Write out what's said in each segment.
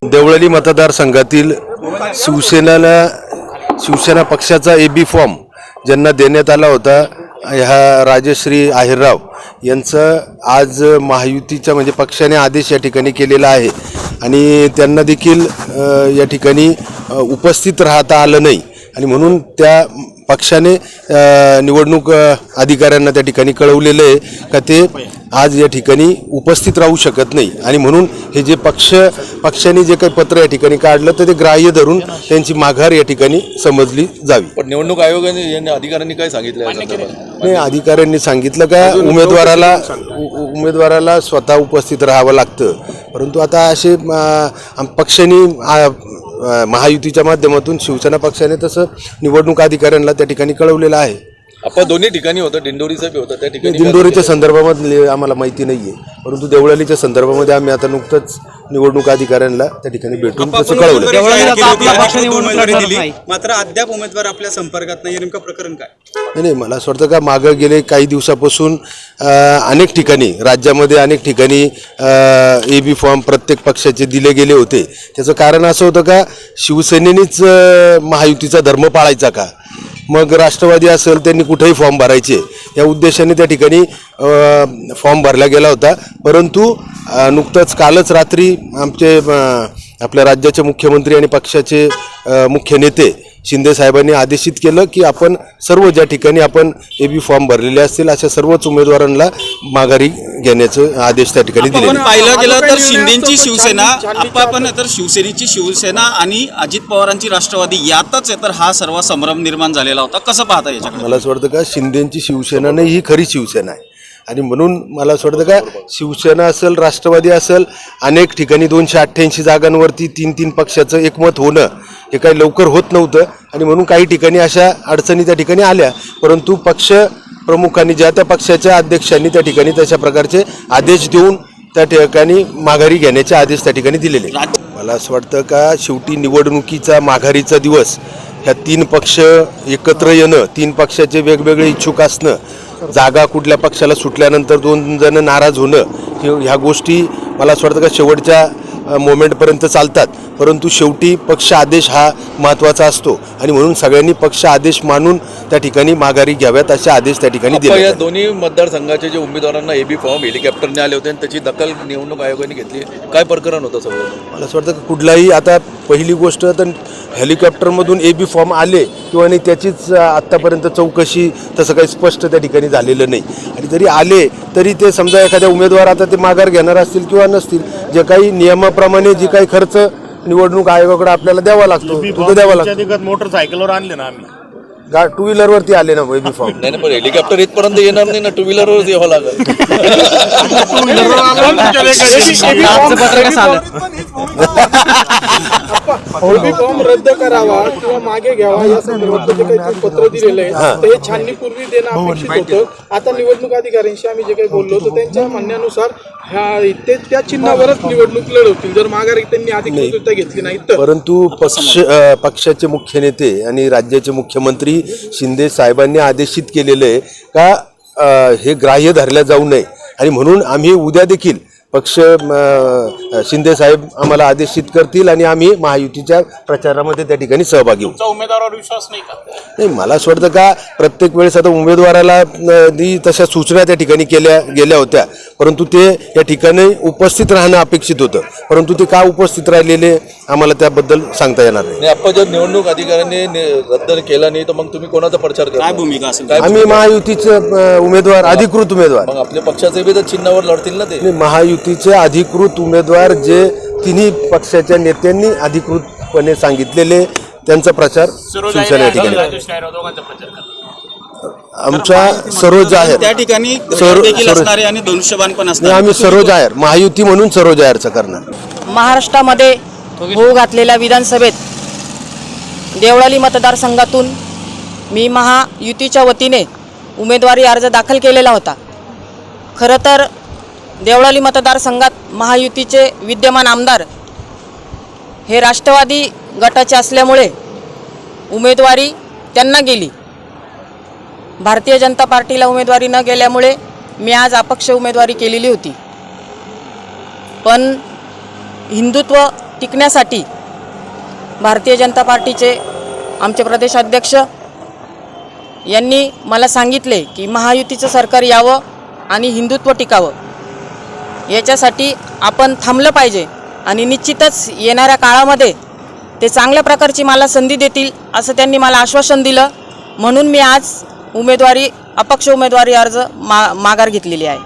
देवळाली मतदारसंघातील शिवसेना पक्षाचा AB form ज्यांना देण्यात आला होता ह्या राजश्री आहेरराव यांचं आज महायुतीच्या म्हणजे पक्षाने आदेश या ठिकाणी केलेला आहे आणि त्यांना देखील या ठिकाणी उपस्थित राहता आलं नाही आणि म्हणून त्या पक्षाने निवडणूक अधिकाऱ्यांना त्या ठिकाणी कळवलेलं आहे का ते आज या ठिकाणी उपस्थित राहू शकत नाही आणि म्हणून हे जे पक्षाने जे काही पत्र या ठिकाणी काढलं तर ते ग्राह्य धरून त्यांची माघार या ठिकाणी समजली जावी. पण निवडणूक आयोगाने अधिकाऱ्यांनी काय सांगितलं नाही, अधिकाऱ्यांनी सांगितलं का उमेदवाराला स्वतः उपस्थित राहावं लागतं, परंतु आता असे पक्षांनी महायुतीच्या माध्यमातून शिवसेना पक्षाने तसं निवडणूक अधिकाऱ्यांना त्या ठिकाणी कळवलेलं आहे. आपण दोन्ही ठिकाणी होतं, दिंडोरीचं बी होतं, त्या ठिकाणी दिंडोरीच्या संदर्भामध्ये आम्हाला माहिती नाहीये, परंतु देवळालीच्या संदर्भामध्ये आम्ही आता नुकतंच निवडणूक अधिकाऱ्यांना त्या ठिकाणी भेटून तसं कळवलं. मात्र अद्याप उमेदवार आपल्या संपर्कात नाही, नेमकं प्रकरण काय? नाही, मला असं वाटतं का मागं गेले काही दिवसापासून अनेक ठिकाणी राज्यामध्ये अनेक ठिकाणी AB फॉर्म प्रत्येक पक्षाचे दिले गेले होते. त्याचं कारण असं होतं का शिवसेनेनेच महायुतीचा धर्म पाळायचा का, मग राष्ट्रवादी असेल त्यांनी कुठेही फॉर्म भरायचे या उद्देशाने त्या ठिकाणी फॉर्म भरला गेला होता. परंतु नुकतंच कालच रात्री आपल्या राज्याचे मुख्यमंत्री आणि पक्षाचे मुख्य नेते शिंदे साहेबांनी आदेशित केलं की आपण सर्व ज्या ठिकाणी आपण AB फॉर्म भरलेले असतील अशा सर्वच उमेदवारांना माघारी घेण्याचं आदेश त्या ठिकाणी दिले. पाहिलं गेलं तर शिंदेची शिवसेना आपण तर शिवसेनेची शिवसेना आणि अजित पवारांची राष्ट्रवादी यातच आहे, तर हा सर्व संभ्रम निर्माण झालेला होता. कसं पाहता याच्याकडे? मला असं वाटतं का शिंदेची शिवसेना नाही ही खरी शिवसेना आहे आणि म्हणून मला असं वाटतं का शिवसेना असेल राष्ट्रवादी असेल अनेक ठिकाणी 288 जागांवरती 3-3 पक्षाचं एकमत होणं हे काही लवकर होत नव्हतं आणि म्हणून काही ठिकाणी अशा अडचणी त्या ठिकाणी आल्या, परंतु पक्ष प्रमुखांनी ज्या त्या पक्षाच्या अध्यक्षांनी त्या ठिकाणी तशा प्रकारचे आदेश देऊन त्या ठिकाणी माघारी घेण्याचे आदेश त्या ठिकाणी दिलेले. मला असं वाटतं का शेवटी निवडणुकीचा माघारीचा दिवस ह्या 3 पक्ष एकत्र येणं, 3 पक्षाचे वेगवेगळे इच्छुक असणं, जागा कुठल्या पक्षाला सुटल्यानंतर 2 जण नाराज होणं ह्या गोष्टी मला असं वाटतं का शेवटच्या मोमेंटपर्यंत चालतात, परंतु शेवटी पक्ष आदेश हा महत्त्वाचा असतो आणि म्हणून सगळ्यांनी पक्ष आदेश मानून त्या ठिकाणी माघारी घ्याव्यात असे आदेश त्या ठिकाणी दिले. या दोन्ही मतदारसंघाचे जे उमेदवारांना AB फॉर्म हेलिकॉप्टरने आले होते आणि त्याची दखल निवडणूक आयोगाने घेतली, काय प्रकरण होतं सगळं? मला असं वाटतं की कुठलाही आता पहिली गोष्ट तर हेलिकॉप्टरमधून AB फॉर्म आले किंवा नाही त्याचीच आत्तापर्यंत चौकशी तसं काही स्पष्ट त्या ठिकाणी झालेलं नाही आणि जरी आले तरी ते समजा एखाद्या उमेदवार आता ते माघार घेणार असतील किंवा नसतील, जे काही नियमाप्रमाणे जी काही खर्च निवडणूक आयोगाकडे आपल्याला द्यावा लागतो तो द्यावा लागतो. मोटरसायकलवर आणले ना आम्ही, 2 व्हीलरवरती आले ना AB फॉर्म. नाही पण हेलिकॉप्टर इथपर्यंत येणार नाही ना, 2 व्हीलरवरच यावं लागेल. AB फॉर्म रद्द करावा किंवा मागे घ्यावा या संदर्भात जे काही पत्र दिलेलं आहे ते छाननीपूर्वी देणं अपेक्षित होतं. आता निवडणूक अधिकाऱ्यांशी आम्ही जे काही बोललो होतो त्यांच्या म्हणण्यानुसार ते त्या चिन्हावरच निवडणूक लढवतील जर माघारी त्यांनी अधिकृतरित्या घेतली नाही तर. परंतु पक्षाचे मुख्य नेते आणि राज्याचे मुख्यमंत्री शिंदे साहेबांनी आदेशित केलेलं आहे का हे ग्राह्य धरल्या जाऊ नये आणि म्हणून आम्ही उद्या देखील पक्ष शिंदे साहेब आम्हाला आदेशित करतील आणि आम्ही महायुतीच्या प्रचारामध्ये त्या ठिकाणी सहभागी होऊ. उमेदवारावर विश्वास नाही का? नाही, मला असं वाटतं का प्रत्येक वेळेस आता उमेदवाराला तशा सूचना त्या ठिकाणी गेल्या होत्या, परंतु ते या ठिकाणी उपस्थित राहणं अपेक्षित होतं, परंतु ते का उपस्थित राहिलेले आम्हाला त्याबद्दल सांगता येणार नाही. आपण जर निवडणूक अधिकाऱ्यांनी रद्द केला नाही तर मग तुम्ही कोणाचा प्रचार करा? काय भूमिका असेल? आम्ही महायुतीचे उमेदवार, अधिकृत उमेदवार. मग आपल्या पक्षाचे बी तर चिन्हावर लढतील ना ते? महायुतीचे अधिकृत उमेदवार जे तिन्ही पक्षाच्या नेत्यांनी अधिकृतपणे सांगितलेले त्यांचा प्रचार शिवसेना या ठिकाणी आमच्या सर्व जाहीर त्या ठिकाणी देखील असणारे आणि धनुष्यबाण पण असणार. आम्ही सर्व जाहीर महायुती म्हणून सर्व जाहीरचं करणार. महाराष्ट्रामध्ये होऊ घातलेल्या विधानसभेत देवळाली मतदारसंघातून मी महायुतीच्या वतीने उमेदवारी अर्ज दाखल केलेला होता. खरं तर देवळाली मतदारसंघात महायुतीचे विद्यमान आमदार हे राष्ट्रवादी गटाचे असल्यामुळे उमेदवारी त्यांना गेली. भारतीय जनता पार्टीला उमेदवारी न गेल्यामुळे मी आज अपक्ष उमेदवारी केलेली होती. पण हिंदुत्व टिकण्यासाठी भारतीय जनता पार्टीचे आमचे प्रदेशाध्यक्ष यांनी मला सांगितले की महायुतीचं सरकार यावं आणि हिंदुत्व टिकावं, याच्यासाठी आपण थांबलं पाहिजे आणि निश्चितच येणाऱ्या काळामध्ये ते चांगल्या प्रकारची मला संधी देतील असं त्यांनी मला आश्वासन दिलं. म्हणून मी आज अपक्ष उमेदवारी अर्ज माघार घेतलेली आहे.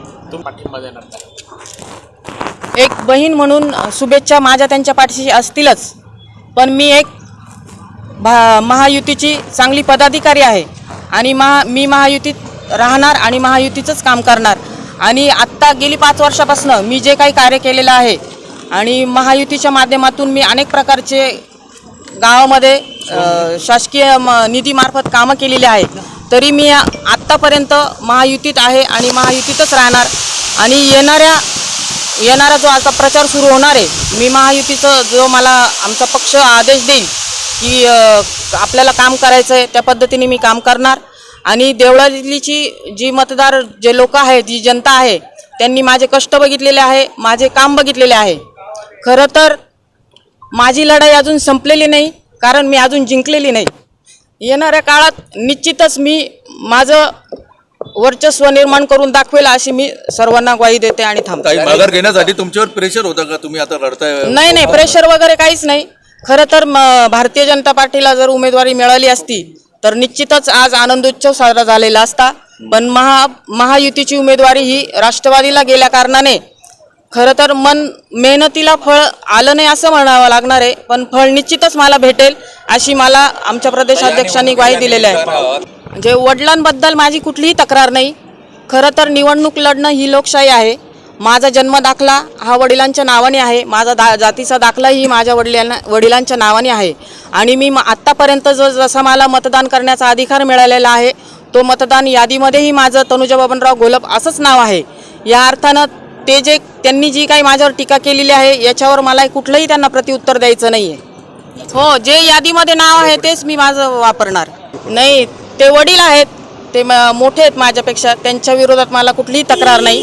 एक बहीण म्हणून शुभेच्छा माझ्या त्यांच्या पाठीशी असतीलच, पण मी एक महायुतीची चांगली पदाधिकारी आहे आणि मी महायुतीत राहणार आणि महायुतीचंच काम करणार. आणि आत्ता गेली 5 वर्षापासून मी जे काही कार्य केलेलं आहे आणि महायुतीच्या माध्यमातून मी अनेक प्रकारचे गावामध्ये शासकीय निधीमार्फत कामं केलेली आहे. तरी मी आत्तापर्यंत महायुतीत आहे आणि महायुतीतच राहणार. आणि येणारा जो आता प्रचार सुरू होणार आहे, मी महायुतीचं जो मला आमचा पक्ष आदेश देईल की आपल्याला काम करायचं आहे त्या पद्धतीने मी काम करणार. आणि देवळालीची जी मतदार जे लोक आहे, जी जनता आहे, त्यांनी माझे कष्ट बघितलेले आहे, माझे काम बघितलेले आहे. खरं तर माझी लढाई अजून संपलेली नाही, कारण मी अजून जिंकलेली नाही. येणाऱ्या काळात निश्चितच मी माझं वर्चस्व निर्माण करून दाखवेल अशी मी सर्वांना ग्वाही देते आणि थांबते. काही माघार घेण्यासाठी तुमच्यावर प्रेशर होतं का? तुम्ही आता लढताय? नाही, प्रेशर वगैरे काहीच नाही. खरं तर भारतीय जनता पार्टीला जर उमेदवारी मिळाली असती तर निश्चितच आज आनंदोत्सव साजरा झालेला असता. पण महायुतीची उमेदवारी ही राष्ट्रवादीला गेल्या कारणाने खरं तर मेहनतीला फळ आलं नाही असं म्हणावं लागणार आहे, पण फळ निश्चितच मला भेटेल अशी मला आमच्या प्रदेशाध्यक्षांनी ग्वाही दिलेली आहे. म्हणजे वडिलांबद्दल माझी कुठलीही तक्रार नाही. खरं तर निवडणूक लढणं ही लोकशाही आहे. माझा जन्म दाखला हा वडिलांच्या नावाने आहे, माझा जातीचा दाखलाही माझ्या वडिलांच्या नावाने आहे. आणि मी आत्तापर्यंत जसा मला मतदान करण्याचा अधिकार मिळालेला आहे, तो मतदान यादीमध्येही माझं तनुजा बबनराव घोलप असंच नाव आहे. या अर्थानं त्यांनी जी काही माझ्यावर टीका केलेली आहे याच्यावर मला कुठलंही त्यांना प्रत्युत्तर द्यायचं नाही आहे. हो, जे यादीमध्ये नाव आहे तेच मी माझं वापरणार. नाही, ते वडील आहेत, ते मोठे आहेत माझ्यापेक्षा, त्यांच्या विरोधात मला कुठलीही तक्रार नाही.